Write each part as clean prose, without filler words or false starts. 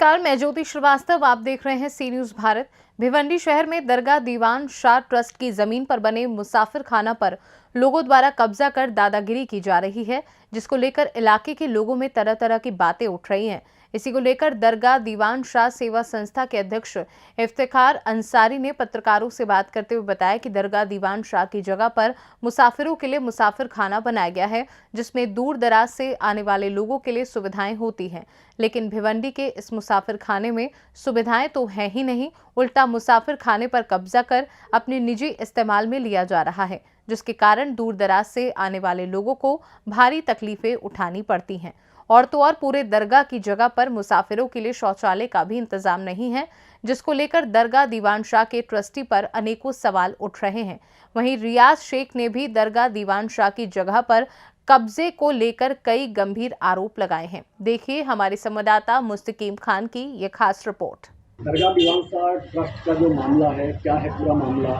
नमस्कार, मैं ज्योति श्रीवास्तव। आप देख रहे हैं सी न्यूज भारत। भिवंडी शहर में दरगाह दीवान शाह ट्रस्ट की जमीन पर बने मुसाफिर खाना पर लोगों द्वारा कब्जा कर दादागिरी की जा रही है, जिसको लेकर इलाके के लोगों में तरह तरह की बातें उठ रही हैं। इसी को लेकर दरगाह दीवान शाह सेवा संस्था के अध्यक्ष इफ्तिखार अंसारी ने पत्रकारों से बात करते हुए बताया कि दरगाह दीवान शाह की जगह पर मुसाफिरों के लिए मुसाफिर खाना बनाया गया है, जिसमें दूर दराज से आने वाले लोगों के लिए सुविधाएं होती हैं। लेकिन भिवंडी के इस मुसाफिर खाने में सुविधाएं तो है ही नहीं, उल्टा मुसाफिर खाने पर कब्जा कर अपने निजी इस्तेमाल में लिया जा रहा है, जिसके कारण दूर दराज से आने वाले लोगों को भारी तकलीफें उठानी पड़ती हैं। और तो और पूरे दरगाह की जगह पर मुसाफिरों के लिए शौचालय का भी इंतजाम नहीं है, जिसको लेकर दरगाह दीवान शाह के ट्रस्टी पर अनेकों सवाल उठ रहे हैं। वहीं रियाज शेख ने भी दरगाह दीवान शाह की जगह पर कब्जे को लेकर कई गंभीर आरोप लगाए हैं। देखिए हमारे संवाददाता मुस्तकीम खान की ये खास रिपोर्ट। दरगाह दीवान शाह ट्रस्ट का जो मामला है, क्या है पूरा मामला?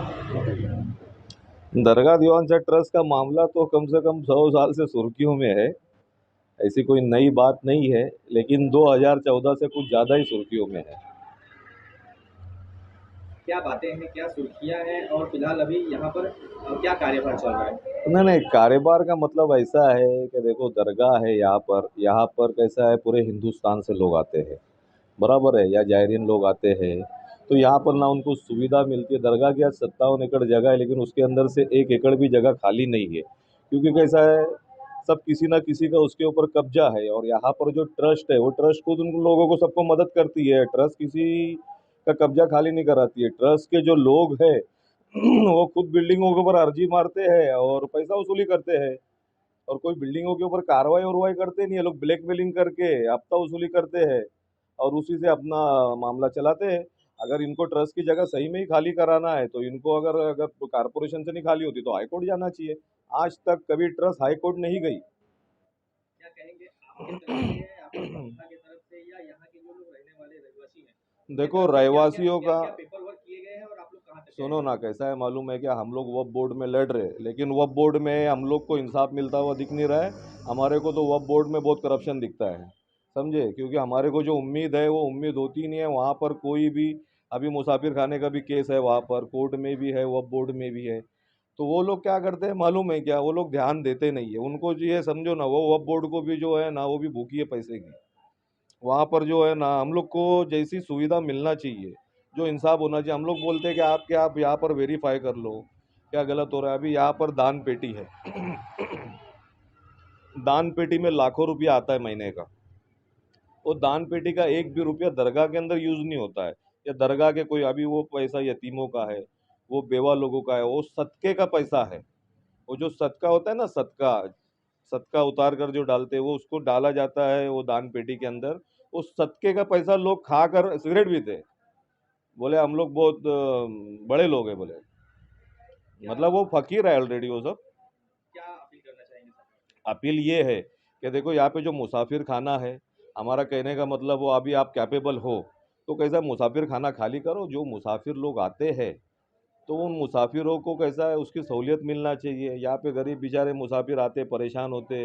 दरगाह दीवान शाह ट्रस्ट का मामला तो कम से कम 100 साल से सुर्खियों में है। ऐसी कोई नई बात नहीं है, लेकिन 2014 से कुछ ज़्यादा ही सुर्खियों में है। क्या बातें हैं, क्या सुर्खियां हैं और फिलहाल अभी यहाँ पर क्या कार्यभार चल रहा है? नहीं, कारोबार का मतलब ऐसा है कि देखो, दरगाह है यहाँ पर कैसा है, पूरे हिंदुस्तान से लोग आते हैं, बराबर है, या जायरीन लोग आते हैं। तो यहाँ पर ना उनको सुविधा मिलती है। दरगाह की आज 57 एकड़ जगह है, लेकिन उसके अंदर से 1 एकड़ भी जगह खाली नहीं है, क्योंकि कैसा है, सब किसी ना किसी का उसके ऊपर कब्जा है। और यहाँ पर जो ट्रस्ट है, वो ट्रस्ट खुद उन लोगों को सबको मदद करती है। ट्रस्ट किसी का कब्जा खाली नहीं कराती है। ट्रस्ट के जो लोग हैं वो खुद बिल्डिंगों के ऊपर अर्जी मारते हैं और पैसा वसूली करते हैं, और कोई बिल्डिंगों के ऊपर कार्रवाई उरवाई करते नहीं है। लोग ब्लैकमेलिंग करके हफ्ता वसूली करते हैं और उसी से अपना मामला चलाते हैं। अगर इनको ट्रस्ट की जगह सही में ही खाली कराना है, तो इनको अगर अगर कारपोरेशन से नहीं खाली होती तो हाई कोर्ट जाना चाहिए। आज तक कभी ट्रस्ट हाई कोर्ट नहीं गई। क्या कहेंगे, आपकी तरफ से है, आपकी संस्था की तरफ से, या यहाँ के जो लोग रहने वाले रहवासी हैं, देखो, रहवासियों का पेपर वर्क किए गए हैं और आप लोग कहाँ तक? सुनो ना, कैसा है मालूम है क्या, हम लोग वक्फ बोर्ड में लड़ रहे, लेकिन वक्फ बोर्ड में हम लोग को इंसाफ मिलता हुआ दिख नहीं रहा है। हमारे को तो वक्फ बोर्ड में बहुत करप्शन दिखता है, समझे, क्योंकि हमारे को जो उम्मीद है वो उम्मीद होती नहीं है। वहाँ पर कोई भी, अभी मुसाफिर खाने का भी केस है, वहाँ पर कोर्ट में भी है, वक्फ बोर्ड में भी है। तो वो लोग क्या करते हैं मालूम है क्या, वो लोग ध्यान देते नहीं है। उनको जो है, समझो ना, वो वक्फ बोर्ड को भी जो है ना, वो भी भूखी है पैसे की। वहाँ पर जो है ना, हम लोग को जैसी सुविधा मिलना चाहिए, जो इंसाफ होना चाहिए। हम लोग बोलते हैं कि आप यहाँ पर वेरीफाई कर लो क्या गलत हो रहा है। अभी यहाँ पर दान पेटी है दान पेटी में लाखों रुपया आता है महीने का। वो दान पेटी का एक भी रुपया दरगाह के अंदर यूज़ नहीं होता है, या दरगाह के कोई, अभी वो पैसा यतीमों का है, वो बेवा लोगों का है, वो सदक़े का पैसा है। वो जो सदका होता है ना, सदका सदका उतार कर जो डालते हैं, वो उसको डाला जाता है वो दान पेटी के अंदर। उस सदके का पैसा लोग खा कर सिगरेट पीते। बोले हम लोग बहुत बड़े लोग हैं, बोले, मतलब वो फकीर है ऑलरेडी वो सब। क्या अपील करना चाहेंगे सरकार से? अपील ये है कि देखो, यहाँ पे जो मुसाफिर खाना है, हमारा कहने का मतलब, वो अभी आप कैपेबल हो तो कैसा मुसाफिर खाना खाली करो। जो मुसाफिर लोग आते हैं, तो उन मुसाफिरों को कैसा है, उसकी सहूलियत मिलना चाहिए। यहाँ पे गरीब बेचारे मुसाफिर आते, परेशान होते,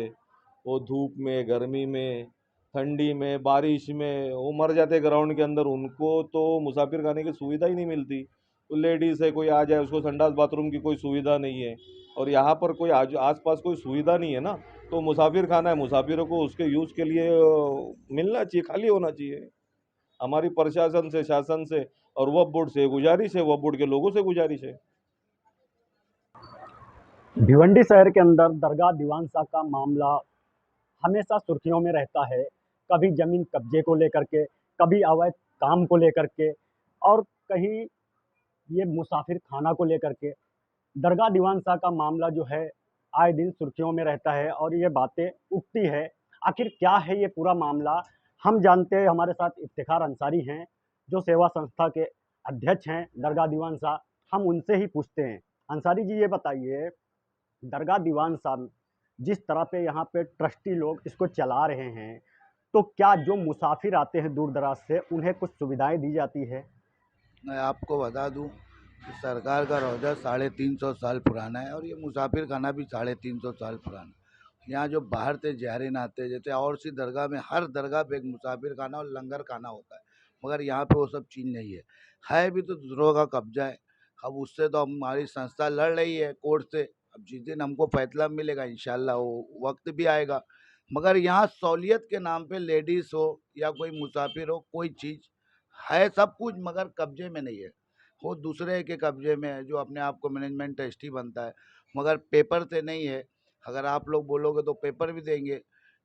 वो धूप में, गर्मी में, ठंडी में, बारिश में वो मर जाते ग्राउंड के अंदर। उनको तो मुसाफिर खाने की सुविधा ही नहीं मिलती। तो लेडीज़ है, कोई आ जाए, उसको संडास बाथरूम की कोई सुविधा नहीं है, और यहाँ पर कोई आस पास कोई सुविधा नहीं है ना। तो मुसाफिर खाना है, मुसाफिरों को उसके यूज़ के लिए मिलना चाहिए, खाली होना चाहिए। हमारी प्रशासन से, शासन से और वक्फ बोर्ड से गुजारिश है, वक्फ बोर्ड के लोगों से गुजारिश है। भिवंडी शहर के अंदर दरगाह दीवान शाह का मामला हमेशा सुर्खियों में रहता है। कभी ज़मीन कब्जे को लेकर के, कभी अवैध काम को लेकर के, और कहीं ये मुसाफिर खाना को लेकर के। दरगाह दीवान शाह का मामला जो है आए दिन सुर्खियों में रहता है और ये बातें उठती है। आखिर क्या है ये पूरा मामला, हम जानते हैं। हमारे साथ इफ्तिखार अंसारी हैं, जो सेवा संस्था के अध्यक्ष हैं दरगाह दीवान शाह। हम उनसे ही पूछते हैं। अंसारी जी, ये बताइए, दरगाह दीवान शाह जिस तरह पे यहाँ पे ट्रस्टी लोग इसको चला रहे हैं, तो क्या जो मुसाफिर आते हैं दूर दराज से, उन्हें कुछ सुविधाएं दी जाती है? मैं आपको बता दूं कि सरकार का रोजा 350 साल पुराना है और ये मुसाफिर खाना भी 350 साल पुराना है। यहाँ जो बाहर से ज़ायरीन आते हैं, जैसे और सी दरगाह में, हर दरगाह पे एक मुसाफिर खाना और लंगर खाना होता है। मगर यहाँ पे वो सब चीज़ नहीं है भी तो दूसरों का कब्जा है। अब उससे तो हमारी संस्था लड़ रही है कोर्ट से। अब जिस दिन हमको फैसला मिलेगा इंशाल्लाह वो वक्त भी आएगा। मगर यहाँ सहूलियत के नाम पे लेडीज़ हो या कोई मुसाफिर हो, कोई चीज़ है सब कुछ मगर कब्जे में नहीं है, वो दूसरे के कब्जे में है जो अपने आप को मैनेजमेंट ट्रस्टी बनता है, मगर पेपर से नहीं है। अगर आप लोग बोलोगे तो पेपर भी देंगे।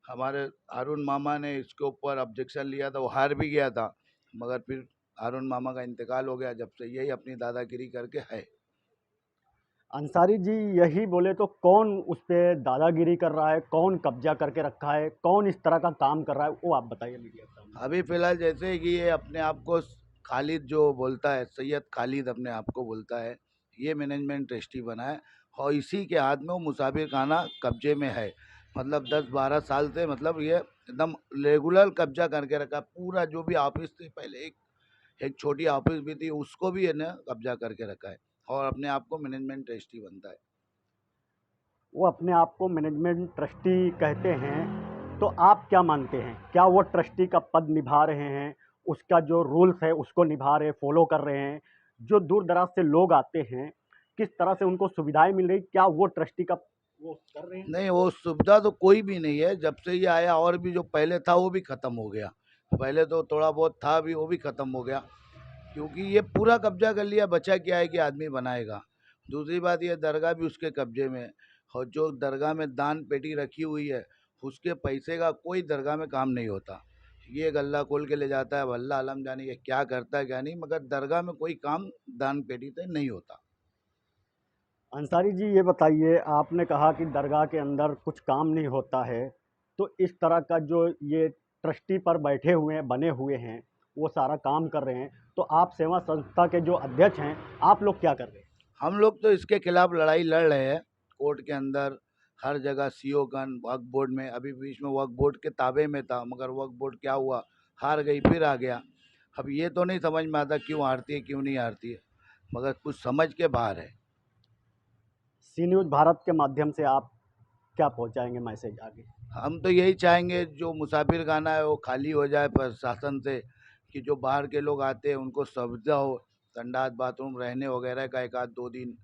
हमारे अरुण मामा ने इसके ऊपर ऑब्जेक्शन लिया था, वो हार भी गया था, मगर फिर अरुण मामा का इंतकाल हो गया, जब से यही अपनी दादागिरी करके है। अंसारी जी, यही बोले तो कौन उस पे दादागिरी कर रहा है, कौन कब्जा करके रखा है, कौन इस तरह का काम कर रहा है, वो आप बताइए मीडिया के सामने। अभी फ़िलहाल जैसे कि ये अपने आप को खालिद जो बोलता है, सैयद खालिद अपने आप को बोलता है, ये मैनेजमेंट ट्रस्टी बना है और इसी के हाथ में वो मुसाफिर खाना कब्जे में है। मतलब 10-12 साल से मतलब ये एकदम रेगुलर कब्जा करके रखा है। पूरा जो भी ऑफिस थी पहले एक छोटी ऑफिस भी थी, उसको भी इन्हें कब्जा करके रखा है और अपने आप को मैनेजमेंट ट्रस्टी बनता है। वो अपने आप को मैनेजमेंट ट्रस्टी कहते हैं, तो आप क्या मानते हैं, क्या वो ट्रस्टी का पद निभा रहे हैं, उसका जो रूल्स है उसको निभा रहे, फॉलो कर रहे हैं? जो दूर दराज से लोग आते हैं, किस तरह से उनको सुविधाएं मिल रही, क्या वो ट्रस्टी का वो कर रहे हैं? नहीं, वो सुविधा तो कोई भी नहीं है। जब से ये आया और भी जो पहले था वो भी ख़त्म हो गया। पहले तो थोड़ा बहुत था भी, वो भी ख़त्म हो गया, क्योंकि ये पूरा कब्जा कर लिया। बचा क्या है कि आदमी बनाएगा। दूसरी बात, ये दरगाह भी उसके कब्जे में है और जो दरगाह में दान पेटी रखी हुई है, उसके पैसे का कोई दरगाह में काम नहीं होता। ये गल्ला खोल के ले जाता है, अब अल्लाह आलम जाने ये क्या करता है क्या नहीं, मगर दरगाह में कोई काम दान पेटी से नहीं होता। अंसारी जी, ये बताइए, आपने कहा कि दरगाह के अंदर कुछ काम नहीं होता है, तो इस तरह का जो ये ट्रस्टी पर बैठे हुए हैं, बने हुए हैं, वो सारा काम कर रहे हैं, तो आप सेवा संस्था के जो अध्यक्ष हैं, आप लोग क्या कर रहे हैं? हम लोग तो इसके खिलाफ लड़ाई लड़ रहे हैं कोर्ट के अंदर, हर जगह सीओ गन वक्फ बोर्ड में। अभी बीच में वक्फ बोर्ड के ताबे में था, मगर वक्फ बोर्ड क्या हुआ, हार गई, फिर आ गया। अब ये तो नहीं समझ में आता क्यों हारती है क्यों नहीं हारती है, मगर कुछ समझ के बाहर है। सी न्यूज़ भारत के माध्यम से आप क्या पहुंचाएंगे मैसेज आगे? हम तो यही चाहेंगे जो मुसाफिर खाना है वो खाली हो जाए प्रशासन से, कि जो बाहर के लोग आते हैं उनको सुविधा हो, संडास बाथरूम रहने वगैरह का 1 आध 2 दिन,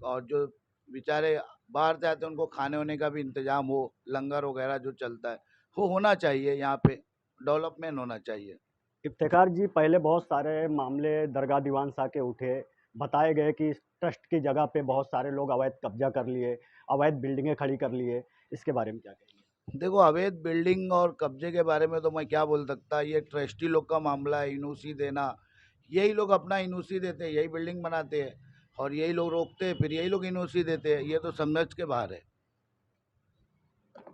और जो बेचारे बाहर से आते हैं उनको खाने होने का भी इंतजाम हो, लंगर वगैरह जो चलता है वो होना चाहिए। यहाँ पे डेवलपमेंट होना चाहिए। इफ्तिखार जी, पहले बहुत सारे मामले दरगाह दीवान शाह के उठे, बताए गए कि इस ट्रस्ट की जगह पे बहुत सारे लोग अवैध कब्जा कर लिए, अवैध बिल्डिंगें खड़ी कर लिए, इसके बारे में क्या कहेंगे? देखो, अवैध बिल्डिंग और कब्जे के बारे में तो मैं क्या बोल सकता, ये ट्रस्टी लोग का मामला है। इनूसी देना, यही लोग अपना इनूसी देते हैं, यही बिल्डिंग बनाते हैं और यही लोग रोकते हैं, फिर यही लोग इनूसी देते हैं। ये तो समझ के बाहर है।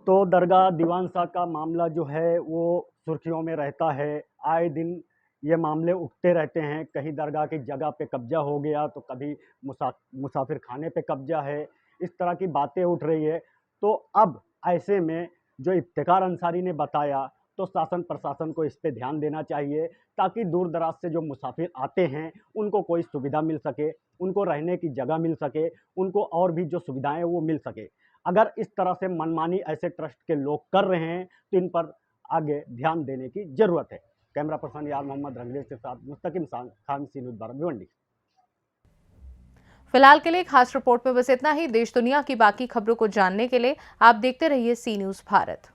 तो दरगाह दीवान शाह का मामला जो है वो सुर्खियों में रहता है, आए दिन ये मामले उठते रहते हैं। कहीं दरगाह की जगह पे कब्जा हो गया, तो कभी मुसाफिर खाने पे कब्जा है, इस तरह की बातें उठ रही है। तो अब ऐसे में जो इफ्तिखार अंसारी ने बताया, तो शासन प्रशासन को इस पे ध्यान देना चाहिए, ताकि दूर दराज से जो मुसाफिर आते हैं उनको कोई सुविधा मिल सके, उनको रहने की जगह मिल सके, उनको और भी जो सुविधाएं हैं वो मिल सके। अगर इस तरह से मनमानी ऐसे ट्रस्ट के लोग कर रहे हैं, तो इन पर आगे ध्यान देने की ज़रूरत है। कैमरा पर्सन यार मोहम्मद रंगरेज के साथ मुस्तकिम खान, सी न्यूज़ भारत, भिवंडी। फिलहाल के लिए खास रिपोर्ट में बस इतना ही। देश दुनिया की बाकी खबरों को जानने के लिए आप देखते रहिए सी न्यूज़ भारत।